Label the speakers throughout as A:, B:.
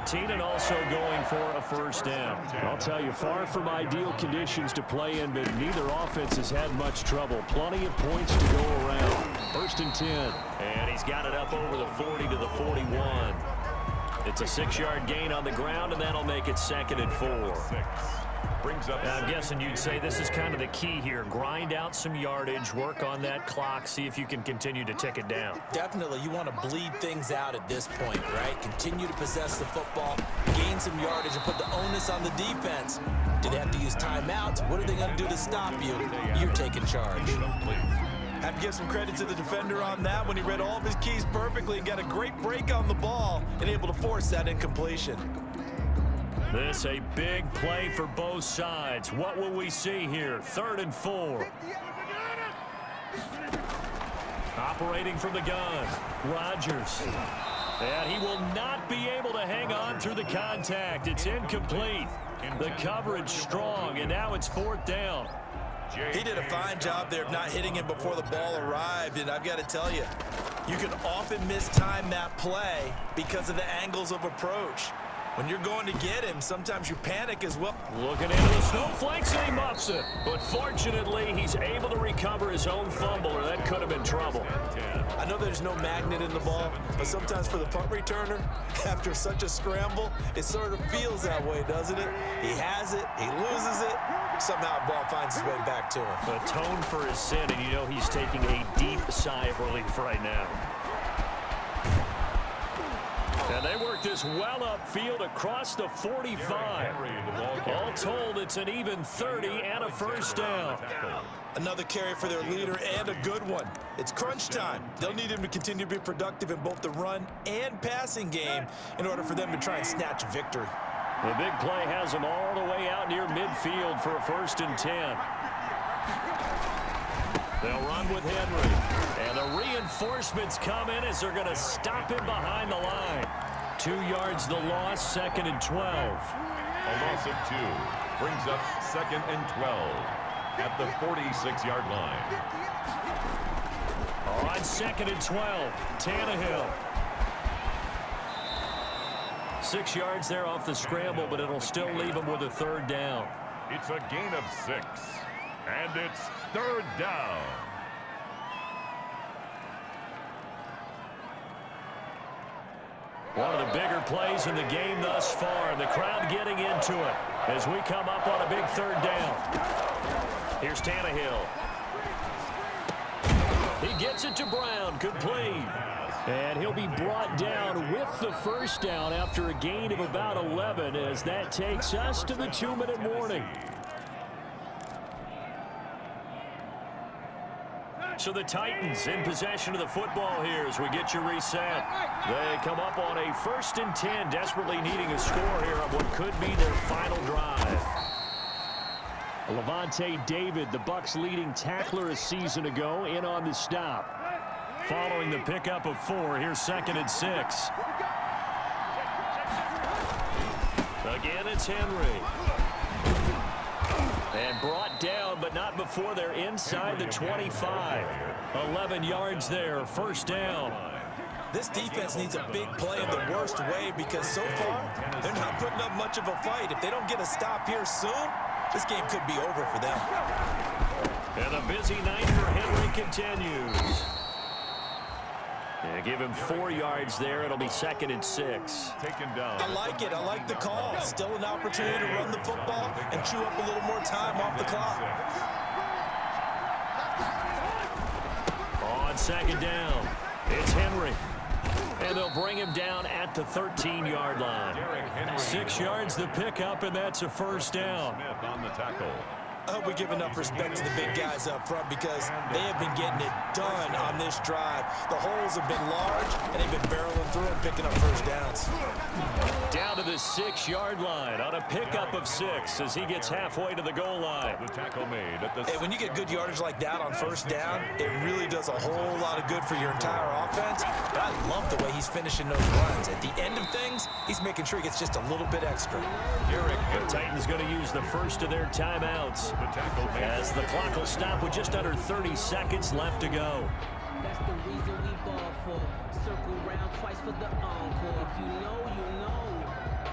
A: 13 and also going for a first down. I'll tell you, far from ideal conditions to play in, but neither offense has had much trouble. Plenty of points to go around. First and 10. And he's got it up over the 40 to the 41. It's a 6-yard gain on the ground, and that'll make it 2nd and 4. I'm guessing you'd say this is kind of the key here. Grind out some yardage, work on that clock, see if you can continue to tick it down.
B: Definitely, you want to bleed things out at this point, right? Continue to possess the football, gain some yardage, and put the onus on the defense. Do they have to use timeouts? What are they going to do to stop you? You're taking charge.
C: Have to give some credit to the defender on that when he read all of his keys perfectly and got a great break on the ball and able to force that incompletion.
A: This a big play for both sides. What will we see here? 3rd and 4. Operating from the gun, Rodgers. And he will not be able to hang on through the contact. It's incomplete. The coverage strong, and now it's 4th down.
C: He did a fine job there of not hitting him before the ball arrived, and I've got to tell you, you can often mistime that play because of the angles of approach. When you're going to get him, sometimes you panic as well.
A: Looking into the snowflakes, and he muffs it. But fortunately, he's able to recover his own fumble, or that could have been trouble.
C: I know there's no magnet in the ball, but sometimes for the punt returner, after such a scramble, it sort of feels that way, doesn't it? He has it, he loses it, somehow the ball finds its way back to him.
A: Atoned for his sin, and you know he's taking a deep sigh of relief right now. And they work this well upfield across the 45. All told, it's an even 30 and a first down.
C: Another carry for their leader and a good one. It's crunch time. They'll need him to continue to be productive in both the run and passing game in order for them to try and snatch a victory.
A: The big play has them all the way out near midfield for a 1st and 10. They'll run with Henry. And the reinforcements come in as they're going to stop him behind the line. 2 yards the loss, 2nd and 12.
D: A loss of 2 brings up 2nd and 12 at the 46-yard line.
A: On 2nd and 12, Tannehill. 6 yards there off the scramble, but it'll still leave him with a 3rd down.
D: It's a gain of 6, and it's 3rd down.
A: One of the bigger plays in the game thus far, and the crowd getting into it as we come up on a big 3rd down. Here's Tannehill. He gets it to Brown, complete. And he'll be brought down with the first down after a gain of about 11 as that takes us to the 2-minute warning. So the Titans in possession of the football here as we get you reset. They come up on a 1st and 10, desperately needing a score here on what could be their final drive. Levante David, the Bucs' leading tackler a season ago, in on the stop. Following the pickup of 4, here's 2nd and 6. Again, it's Henry. And brought down, but not before they're inside the 25. 11 yards there, 1st down.
C: This defense needs a big play in the worst way because so far, they're not putting up much of a fight. If they don't get a stop here soon, this game could be over for them.
A: And a busy night for Henry continues. Yeah, give him 4 yards there. It'll be 2nd and 6.
D: Taken down.
C: I like it. I like the call. Still an opportunity to run the football and chew up a little more time off the clock.
A: On 2nd down, it's Henry. And they'll bring him down at the 13-yard line. 6 yards the pickup, and that's a first down.
D: Smith on the tackle.
C: I hope we give enough respect to the big guys up front because they have been getting it done on this drive. The holes have been large, and they've been barreling through and picking up first downs.
A: Down to the 6-yard line on a pickup of 6 as he gets halfway to the goal line.
D: The tackle made at the
C: Hey, when you get good yardage like that on first down, it really does a whole lot of good for your entire offense. But I love the way he's finishing those runs. At the end of things, he's making sure he gets just a little bit extra.
A: The Titans going to use the first of their timeouts as the clock will stop with just under 30 seconds left to go.
E: That's the reason we ball for. Circle round twice for the encore. If you know, you know.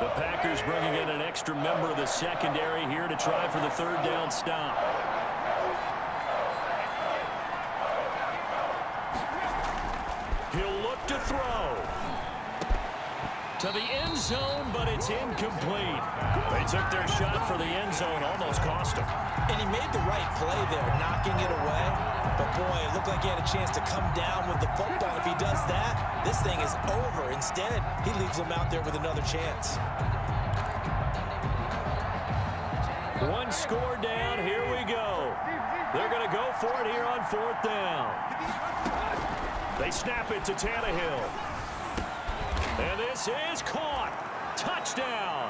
A: The Packers bringing in an extra member of the secondary here to try for the third down stop. He'll look to throw. To the end zone, but it's incomplete. They took their shot for the end zone, almost cost him.
B: And he made the right play there, knocking it away. But, boy, it looked like he had a chance to come down with the football. If he does that, this thing is over. Instead, he leaves him out there with another chance.
A: One score down. Here we go. They're going to go for it here on fourth down. They snap it to Tannehill. And this is caught. Touchdown.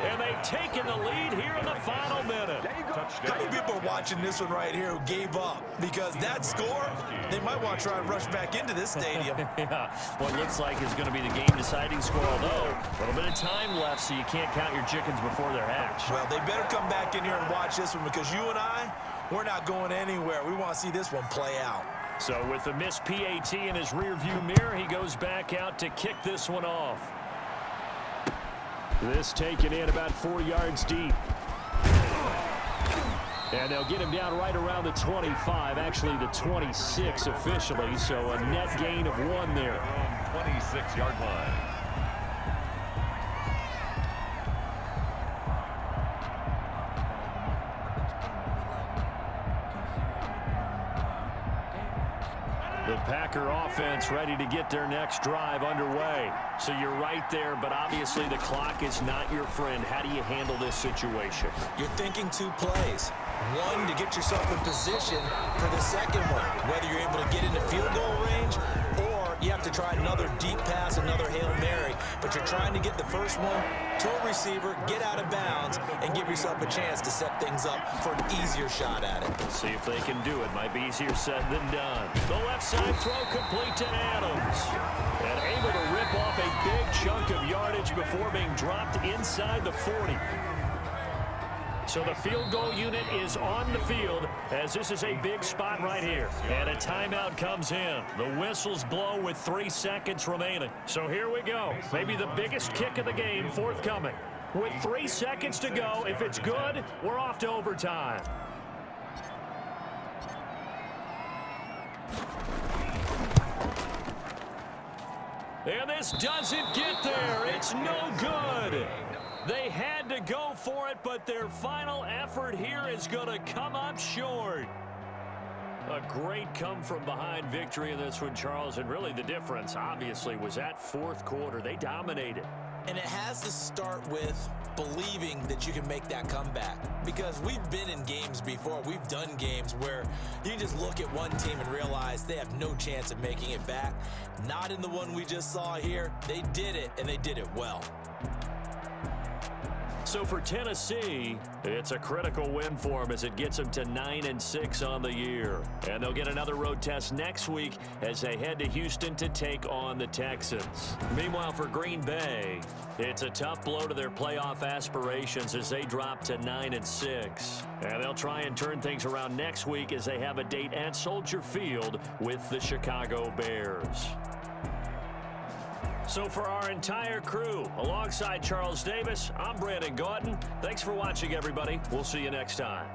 A: And they've taken the lead here in the final minute.
C: How many people are watching this one right here who gave up? Because that score, they might want to try and rush back into this stadium.
A: Yeah, what looks like is going to be the game-deciding score, although a little bit of time left, so you can't count your chickens before they're hatched.
C: Well, they better come back in here and watch this one because you and I, we're not going anywhere. We want to see this one play out.
A: So with the missed PAT in his rearview mirror, he goes back out to kick this one off. This taken in about 4 yards deep. And they'll get him down right around the 25, actually the 26 officially, so a net gain of 1 there.
D: 26-yard line.
A: The Packer offense ready to get their next drive underway. So you're right there, but obviously the clock is not your friend. How do you handle this situation?
B: You're thinking 2 plays. One, to get yourself in position for the second one, whether you're able to get into field goal range or you have to try another deep pass, another Hail Mary. But you're trying to get the first one to a receiver, get out of bounds, and give yourself a chance to set things up for an easier shot at it.
A: Let's see if they can do it. Might be easier said than done. The left side throw complete to Adams. And able to rip off a big chunk of yardage before being dropped inside the 40. So the field goal unit is on the field as this is a big spot right here. And a timeout comes in. The whistles blow with 3 seconds remaining. So here we go. Maybe the biggest kick of the game forthcoming. With 3 seconds to go, if it's good, we're off to overtime. And this doesn't get there. It's no good. They had to go for it, but their final effort here is going to come up short. A great come-from-behind victory in this one, Charles, and really the difference, obviously, was that fourth quarter. They dominated.
B: And it has to start with believing that you can make that comeback. Because we've been in games before. We've done games where you can just look at one team and realize they have no chance of making it back. Not in the one we just saw here. They did it, and they did it well.
A: So for Tennessee, it's a critical win for them as it gets them to 9-6 on the year. And they'll get another road test next week as they head to Houston to take on the Texans. Meanwhile, for Green Bay, it's a tough blow to their playoff aspirations as they drop to 9-6. And they'll try and turn things around next week as they have a date at Soldier Field with the Chicago Bears. So for our entire crew, alongside Charles Davis, I'm Brandon Gautin. Thanks for watching, everybody. We'll see you next time.